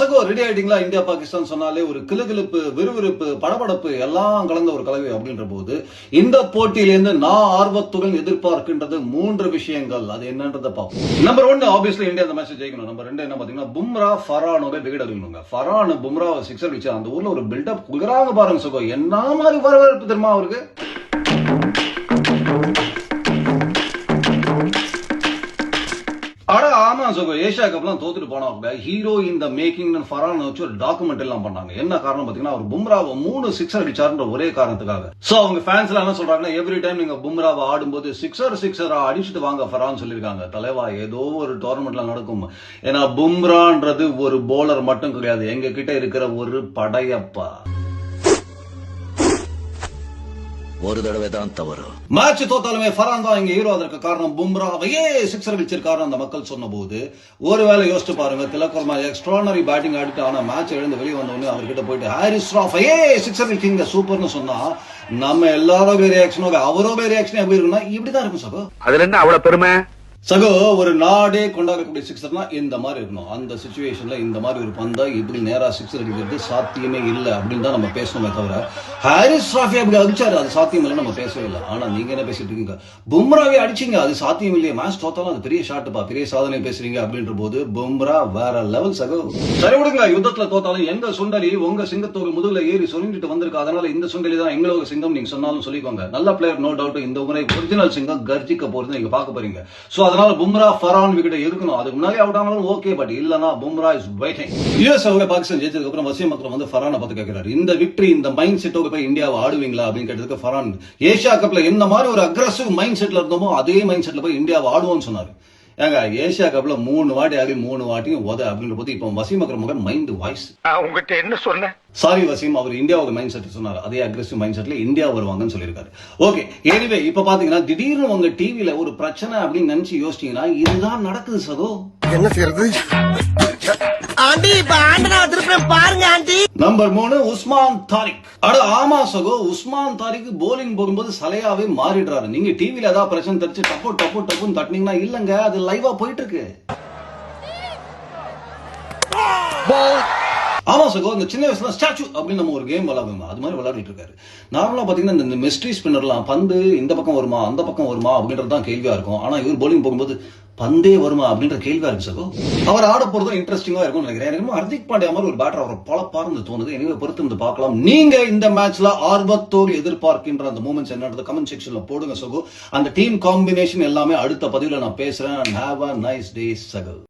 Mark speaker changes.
Speaker 1: சகோ ரெடி ஆயிட்டீங்களா? இந்தியா பாகிஸ்தான் சொன்னாலே ஒரு கிளுகிளுப்பு, விறுவிறுப்பு, படபடப்பு எல்லாம் கலந்த ஒரு கலவை அப்படின்ற போது இந்த போட்டியிலிருந்து நான் ஆர்வத்துடன் எதிர்பார்க்கின்றது 3 விஷயங்கள். அது என்னன்றதை பார்ப்போம். நம்பர் 1 ஆப்வியஸ்லி இந்தியா அந்த மேட்ச் ஜெயிக்கணும். நம்பர் 2 என்ன பாத்தீங்கன்னா பும்ரா ஃபரானோட விக்கெட் அடிக்கணுங்க. ஃபரான் பும்ராவை சிக்ஸர் அடிச்சு அந்த ஊர்ல ஒரு பில்டப் குடுக்குறாங்க பாருங்க சகோ. என்ன மாதிரி வரவேற்பு தெரியுமா அவருக்கு? அட ஆமா சகோ, ஏஷியா கப்லாம் தோத்துட்டு போனவங்க ஹீரோ இந்த மேக்கிங் ஃபரான் வச்சு ஒரு டாக்குமெண்ட் எல்லாம் பண்ணாங்க. என்ன காரணம் பாத்தீங்கன்னா அவர் பும்ராவை 3 சிக்ஸர் அடிச்சாருன்ற ஒரே காரணத்துக்காக. சோ அவங்க ஃபேன்ஸ் எல்லாம் என்ன சொல்றாங்கன்னா, எவ்ரி டைம் நீங்க பும்ராவை ஆடும்போது சிக்ஸரா அடிச்சுட்டு வாங்க ஃபரான் சொல்லிருக்காங்க. தலைவா ஏதோ ஒரு டோர்னமெண்ட்ல நடக்கும். ஏன்னா பும்ரான்றது ஒரு போலர் மட்டும் கிடையாது, எங்க கிட்ட இருக்கிற ஒரு படையப்பா.
Speaker 2: ஒரு தடவை தான் தவறு.
Speaker 1: மேட்ச் தோத்தாலுமே ஃபரான் தான் இங்க ஹீரோ. அதற்கு காரணம் பும்ராவையே சிக்ஸர் அடிச்சிருக்காரு அந்த மக்கள் சொன்ன போது ஒருவேளை யோசிச்சு பாருங்க, திலக் வர்மா எக்ஸ்ட்ரானரி பேட்டிங் ஆடிட்டு ஆனா மேட்ச் எழுந்து வெளியே வந்தோடனே அவர்கிட்ட போயிட்டு ஹாரிஸ் ராஃபையே சிக்ஸர் அடிச்சிங்க சூப்பர்னு சொன்னா நம்ம எல்லாரோட ரியாக்ஷனும் அவரோட ரியாக்ஷன் எப்படி இருக்குன்னா இப்படிதான் இருக்கும் சகோ.
Speaker 2: அதுல என்ன அவ்வளவு பெருமை
Speaker 1: சகோ? ஒரு நாடே கொண்டாடக்கூடிய சிக்ஸர்னா இந்த மாதிரி இருக்கணும். அந்த சிச்சுவேஷன்ல இந்த மாதிரி ஒரு பந்தா இப்படி நேரா சிக்ஸர் அடிக்கிறது சாத்தியமே இல்லை அப்படின்னு தான் நம்ம பேசணுமே தவிர ஹாரிஸ் ராஃபி அப்படி அடிச்சாரு அது சாத்தியம் இல்லை நம்ம பேசவே இல்லை. ஆனா நீங்க என்ன பேசிட்டு இருக்கீங்க, பும்ராவே அடிச்சிங்க அது சாத்தியம் இல்லையே, மேட்ச் தோத்தாலும் அது பெரிய ஷாட்டுப்பா, பெரிய சாதனை பேசுறீங்க அப்படின்ற போது பும்ரா வேற லெவல் சகோ. சரி விடுங்க, யுத்தத்துல தோத்தாலும் எங்க சுண்டலி உங்க சிங்கத்தோட முதுகுல ஏறி சொல்லிட்டு வந்திருக்கு. அதனால இந்த சுண்டலி தான் எங்களோட சிங்கம் நீங்க சொன்னாலும் சொல்லிக்கோங்க. நல்ல பிளேயர் நோ டவுட். இந்த முறை ஒரிஜினல் சிங்கம் கர்ஜிக்க போறது நீங்க பார்க்க போறீங்க. சோ அதனால பும்ரா ஃபரான் விக்கெட் இருக்கணும். அதுக்கு முன்னாடி அவுட் ஆனாலும் ஓகே, பட் இல்லனா பும்ரா இஸ் வெயிட்டிங். யுஎஸ் அவங்க பாகிஸ்தான் ஜெயிச்சதுக்கு அப்புறம் வசீம் அக்ரம் வந்து ஃபரானை பார்த்து கேட்கிறாரு, இந்த விக்டரி இந்த மைண்ட் செட்டோட போய் இந்தியாவை ஆடுவீங்களா அப்படின்னு கேட்டதுக்கு ஃபரான் ஏஷியா கப்ல என்ன மாதிரி ஒரு அக்ரெசிவ் மைண்ட் செட்ல இருந்தோமோ அதே மைண்ட் செட்ல போய் இந்தியாவை ஆடுவோம்னு சொன்னாரு. ஏங்க ஏஷியா கப்ல 3 வாட்டி ஆகி 3 வாட்டியும் உத அப்படின்ற போது இப்போ வசீம் அக்ரம் மகன் மைண்ட் வாய்ஸ்
Speaker 2: உங்ககிட்ட என்ன சொன்ன?
Speaker 1: சாரி வசீம், அவர் இந்தியாவோட மைண்ட் செட் சொன்னார். அதே அக்ரெசிவ் மைண்ட் செட்ல இந்தியா வருவாங்கன்னு சொல்லியிருக்காரு. ஓகே, எனிவே இப்ப பாத்தீங்கன்னா திடீர்னு உங்க டிவில ஒரு பிரச்சனை அப்படின்னு நினைச்சு யோசிச்சீங்கன்னா இதுதான் நடக்குது சகோ.
Speaker 3: என்ன செய்யறது ஆண்டி? இப்ப ஆண்டனா திருப்பி பாருங்க ஆண்டி.
Speaker 1: நம்பர் 3 உஸ்மான் தாரிக். அட ஆமா சகோ, உஸ்மான் தாரிக் போலிங் போடும்போது சலையாவே மாறிடுறாரு. நீங்க டிவில ஏதாவது பிரச்சனை தெரிச்சு டப்புன்னு தட்டினீங்கன்னா இல்லங்க, அது லைவா போயிட்டு இருக்கு. ஆமா சகோ, இந்த சின்ன வயசுல ஸ்டாச்சு அப்படின்னு நம்ம ஒரு கேம் விளையாடுவோம், அது மாதிரி விளையாடிட்டு இருக்காரு. நார்மலா பாத்தீங்கன்னா இந்த மிஸ்ட்ரி ஸ்பின்னர்லாம் பந்து இந்த பக்கம் வருமா அந்த பக்கம் வருமா அப்படின்றது தான் கேள்வியா இருக்கும். ஆனா இவர் போலிங் போகும்போது பந்தே வருமா அப்படின்ற கேள்வியா இருக்கு சகோ. அவர் ஆட போறதும் இன்ட்ரெஸ்டிங்கா இருக்கும் நினைக்கிறேன். எனக்கு ஹர்திக் பாண்டியா மாதிரி ஒரு பேட்டர் அவர் பலப்பார்ந்து தோணுது. எனவே பொறுத்து வந்து பார்க்கலாம். நீங்க இந்த மேட்ச்ல ஆர்வத்தோடு எதிர்பார்க்கின்ற அந்த மூமெண்ட்ஸ் என்னன்றது கமெண்ட் செக்ஷன்ல போடுங்க சகோ. அந்த டீம் காம்பினேஷன் எல்லாமே அடுத்த பதிவுல நான் பேசுறேன். ஹேவ் a nice day சகோ.